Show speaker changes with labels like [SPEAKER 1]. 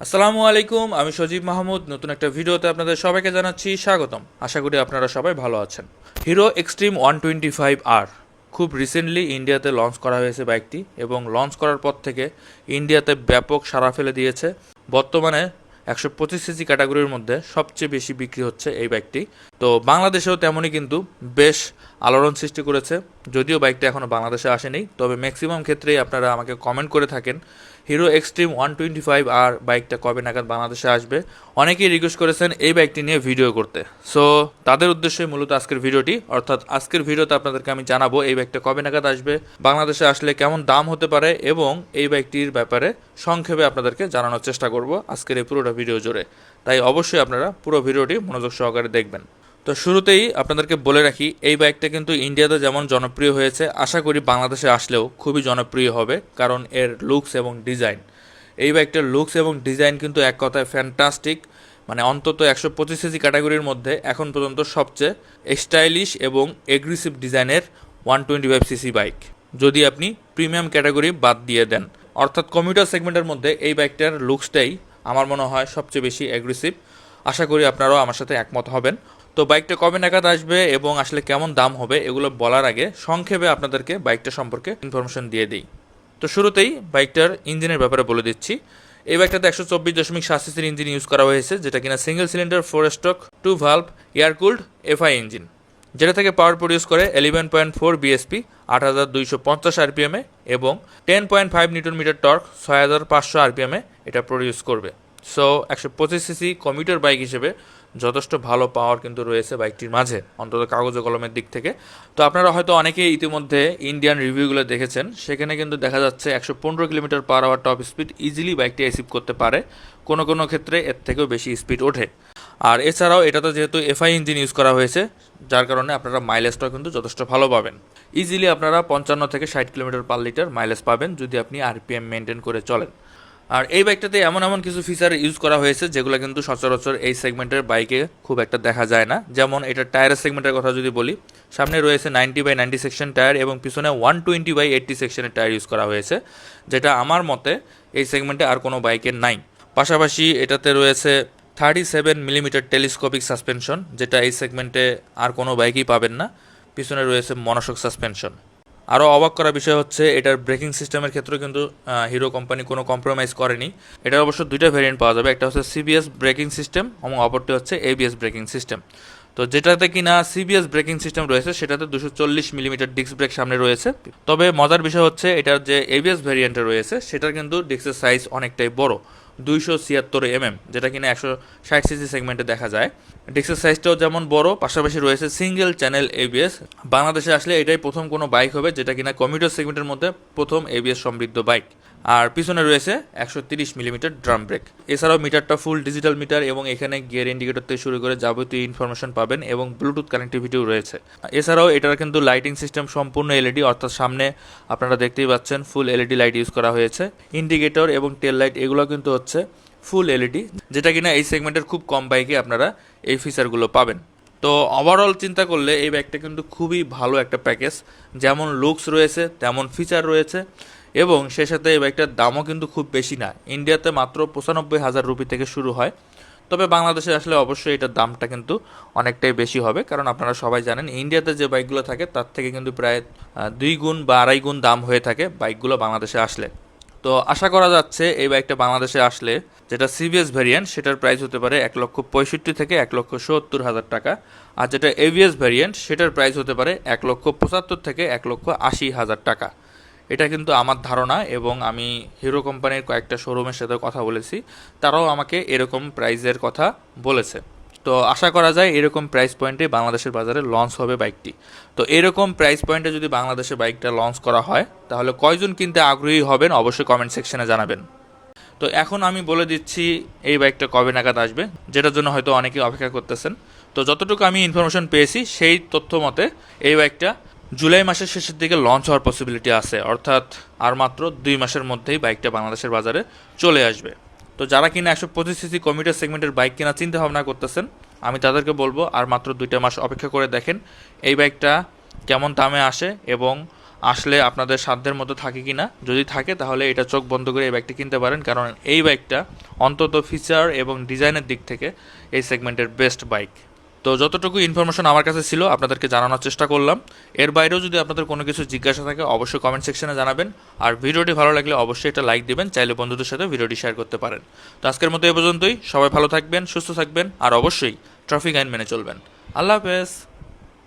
[SPEAKER 1] আসসালামু আলাইকুম, আমি সজীব মাহমুদ। নতুন একটা ভিডিওতে আপনাদের সবাইকে জানাচ্ছি স্বাগতম। আশা করি আপনারা সবাই ভালো আছেন। হিরো এক্সট্রিম 125R খুব রিসেন্টলি ইন্ডিয়াতে লঞ্চ করা হয়েছে বাইকটি, এবং লঞ্চ করার পর থেকে ইন্ডিয়াতে ব্যাপক সাড়া ফেলে দিয়েছে। বর্তমানে 125cc ক্যাটাগরির মধ্যে সবচেয়ে বেশি বিক্রি হচ্ছে এই বাইকটি। তো বাংলাদেশেও তেমনই কিন্তু বেশ আলোড়ন সৃষ্টি করেছে। যদিও বাইকটা এখনও বাংলাদেশে আসেনি, তবে ম্যাক্সিমাম ক্ষেত্রেই আপনারা আমাকে কমেন্ট করে থাকেন হিরো এক্সট্রিম 125R বাইকটা কবে নাগাদ বাংলাদেশে আসবে। অনেকেই রিকোয়েস্ট করেছেন এই বাইকটি নিয়ে ভিডিও করতে। সো তাদের উদ্দেশ্যে মূলত আজকের ভিডিওটি, অর্থাৎ আজকের ভিডিওতে আপনাদেরকে আমি জানাবো এই বাইকটা কবে নাগাদ আসবে, বাংলাদেশে আসলে কেমন দাম হতে পারে, এবং এই বাইকটির ব্যাপারে সংক্ষেপে আপনাদেরকে জানানোর চেষ্টা করব আজকের এই পুরোটা ভিডিও জুড়ে। তাই অবশ্যই আপনারা পুরো ভিডিওটি মনোযোগ সহকারে দেখবেন। তো শুরুতেই আপনাদেরকে বলে রাখি, এই বাইকটা কিন্তু ইন্ডিয়াতে যেমন জনপ্রিয় হয়েছে, আশা করি বাংলাদেশে আসলেও খুবই জনপ্রিয় হবে, কারণ এর লুকস এবং ডিজাইন, এই বাইকটার লুকস এবং ডিজাইন কিন্তু এক কথায় ফ্যান্টাস্টিক। মানে অন্তত 125cc ক্যাটাগরির মধ্যে এখন পর্যন্ত সবচেয়ে স্টাইলিশ এবং এগ্রেসিভ ডিজাইনের 125cc বাইক, যদি আপনি প্রিমিয়াম ক্যাটাগরি বাদ দিয়ে দেন। অর্থাৎ কমিউটার সেগমেন্টের মধ্যে এই বাইকটার লুকসটাই আমার মনে হয় সবচেয়ে বেশি অ্যাগ্রেসিভ। আশা করি আপনারাও আমার সাথে একমত হবেন। তো বাইকটা কবে নাগাদ আসবে এবং আসলে কেমন দাম হবে এগুলো বলার আগে সংক্ষেপে আপনাদেরকে বাইকটা সম্পর্কে ইনফরমেশন দিয়ে দিই। তো শুরুতেই বাইকটার ইঞ্জিনের ব্যাপারে বলে দিচ্ছি। এই বাইকটাতে 124.7 সিসির ইঞ্জিন ইউজ করা হয়েছে, যেটা কিনা single cylinder 4 stroke 2 valve air cooled FI engine, যেটা থেকে পাওয়ার প্রডিউস করে 11.4 বিএসপি 8250 আরপিএমে, এবং 10.5 নিউটন মিটার টর্ক 6500 আরপিএমে এটা প্রডিউস করবে। সো 125cc কমিউটার বাইক হিসেবে যথেষ্ট ভালো পাওয়ার কিন্তু রয়েছে বাইকটির মাঝে, অন্তত কাগজে কলমের দিক থেকে। তো আপনারা হয়তো অনেকেই ইতিমধ্যে ইন্ডিয়ান রিভিউগুলো দেখেছেন, সেখানে কিন্তু দেখা যাচ্ছে 115 কিলোমিটার/আওয়ার টপ স্পিড ইজিলি বাইকটি অ্যাচিভ করতে পারে, কোনো কোনো ক্ষেত্রে এর থেকেও বেশি স্পিড ওঠে। আর এছাড়াও এটাতে যেহেতু এফআই ইঞ্জিন ইউজ করা হয়েছে, যার কারণে আপনারা মাইলেজটাও কিন্তু যথেষ্ট ভালো পাবেন। ইজিলি আপনারা 55 থেকে 60 কিলোমিটার/লিটার মাইলেজ পাবেন যদি আপনি আরপিএম মেনটেন করে চলেন। আর এই বাইকটাতে এমন এমন কিছু ফিচার ইউজ করা হয়েছে যেগুলো কিন্তু সচরাচর এই সেগমেন্টের বাইকে খুব একটা দেখা যায় না। যেমন এটা টায়ারের সেগমেন্টের কথা যদি বলি, সামনে রয়েছে 90/90 সেকশন টায়ার এবং পিছনে 120/80 সেকশনের টায়ার ইউজ করা হয়েছে, যেটা আমার মতে এই সেগমেন্টে আর কোনো বাইকের নাই। পাশাপাশি এটাতে রয়েছে 37 মিলিমিটার টেলিস্কোপিক সাসপেনশন, যেটা এই সেগমেন্টে আর কোনো বাইকই পাবেন না। পিছনে রয়েছে মনোশক সাসপেনশন। আরও অবাক করা বিষয় হচ্ছে এটার ব্রেকিং সিস্টেমের ক্ষেত্রেও কিন্তু হিরো কোম্পানি কোনো কম্প্রোমাইজ করেনি। এটার অবশ্য দুইটা ভেরিয়েন্ট পাওয়া যাবে, একটা হচ্ছে সিবিএস ব্রেকিং সিস্টেম এবং অপরটি হচ্ছে এবিএস ব্রেকিং সিস্টেম। তো যেটাতে কিনা সিবিএস ব্রেকিং সিস্টেম রয়েছে সেটাতে 240 মিলিমিটার ডিস্ক ব্রেক সামনে রয়েছে। তবে মজার বিষয় হচ্ছে এটার যে এবিএস ভেরিয়েন্টে রয়েছে সেটার কিন্তু ডিস্কের সাইজ অনেকটাই বড়, 276 যেটা কিনা 160cc সেগমেন্টে দেখা যায়। ডিস্কের সাইজটাও যেমন বড়, পাশাপাশি রয়েছে সিঙ্গেল চ্যানেল এবিএস। বাংলাদেশে আসলে এটাই প্রথম কোনো বাইক হবে যেটা কিনা কমিউটার সেগমেন্টের মধ্যে প্রথম এবিএস সমৃদ্ধ বাইক। আর পিছনে রয়েছে 130 মিলিমিটার ড্রাম ব্রেক। এছাড়াও মিটারটা ফুল ডিজিটাল মিটার, এবং এখানে গিয়ার ইন্ডিকেটর থেকে শুরু করে যাবতীয় ইনফরমেশন পাবেন, এবং ব্লুটুথ কানেক্টিভিটিও রয়েছে। এছাড়াও এটার কিন্তু লাইটিং সিস্টেম সম্পূর্ণ এলইডি, অর্থাৎ সামনে আপনারা দেখতেই পাচ্ছেন ফুল এলইডি লাইট ইউজ করা হয়েছে। ইন্ডিকেটর এবং টেল লাইট এগুলো কিন্তু হচ্ছে ফুল এলইডি, যেটা কিনা এই সেগমেন্টের খুব কম বাইকে আপনারা এই ফিচারগুলো পাবেন। তো ওভারঅল চিন্তা করলে এই বাইকটা কিন্তু খুবই ভালো একটা প্যাকেজ, যেমন লুকস রয়েছে তেমন ফিচার রয়েছে, এবং সে সাথে এই বাইকটার দামও কিন্তু খুব বেশি না। ইন্ডিয়াতে মাত্র 95,000 রুপি থেকে শুরু হয়, তবে বাংলাদেশে আসলে অবশ্যই এটার দামটা কিন্তু অনেকটাই বেশি হবে, কারণ আপনারা সবাই জানেন ইন্ডিয়াতে যে বাইকগুলো থাকে তার থেকে কিন্তু প্রায় 2 গুণ বা 2.5 গুণ দাম হয়ে থাকে বাইকগুলো বাংলাদেশে আসলে। তো আশা করা যাচ্ছে এই বাইকটা বাংলাদেশে আসলে, যেটা সিবিএস ভ্যারিয়েন্ট, সেটার প্রাইস হতে পারে 1,65,000 থেকে 1,70,000 টাকা। আর যেটা এভিএস ভ্যারিয়েন্ট সেটার প্রাইস হতে পারে 1,75,000 থেকে 1,80,000 টাকা। এটা কিন্তু আমার ধারণা, এবং আমি হিরো কোম্পানির কয়েকটা শোরুমের সাথে কথা বলেছি, তারাও আমাকে এরকম প্রাইসের কথা বলেছে। তো আশা করা যায় এরকম প্রাইস পয়েন্টে বাংলাদেশের বাজারে লঞ্চ হবে বাইকটি। তো এরকম প্রাইস পয়েন্টে যদি বাংলাদেশে বাইকটা লঞ্চ করা হয় তাহলে কয়জন কিনতে আগ্রহী হবেন অবশ্যই কমেন্ট সেকশনে জানাবেন। তো এখন আমি বলে দিচ্ছি এই বাইকটা কবে নাগাদ আসবে, যেটার জন্য হয়তো অনেকেই অপেক্ষা করতেছেন। তো যতটুকু আমি ইনফরমেশন পেয়েছি সেই তথ্য মতে এই বাইকটা জুলাই মাসের শেষের দিকে লঞ্চ হওয়ার পসিবিলিটি আছে, অর্থাৎ আর মাত্র 2 মাসের মধ্যেই বাইকটা বাংলাদেশের বাজারে চলে আসবে। তো যারা কিনা 125cc কমিউটার সেগমেন্টের বাইক কেনা চিন্তা ভাবনা করতেছেন, আমি তাদেরকে বলবো আর মাত্র 2টা মাস অপেক্ষা করে দেখেন এই বাইকটা কেমন দামে আসে, এবং আসলে আপনাদের সাধ্যের মতো থাকে কি না, যদি থাকে তাহলে এটা চোখ বন্ধ করে এই বাইকটি কিনতে পারেন, কারণ এই বাইকটা অন্তত ফিচার এবং ডিজাইনের দিক থেকে এই সেগমেন্টের বেস্ট বাইক। তো যতটুকু ইনফরমেশন আমার কাছে ছিল আপনাদেরকে জানানোর চেষ্টা করলাম। এর বাইরেও যদি আপনাদের কোনো কিছু জিজ্ঞাসা থাকে অবশ্যই কমেন্ট সেকশনে জানাবেন। আর ভিডিওটি ভালো লাগলে অবশ্যই একটা লাইক দিবেন, চাইলে বন্ধুদের সাথে ভিডিওটি শেয়ার করতে পারেন। তো আজকের মতো এ পর্যন্তই। সবাই ভালো থাকবেন, সুস্থ থাকবেন, আর অবশ্যই ট্রাফিক আইন মেনে চলবেন। আল্লাহ হাফেজ।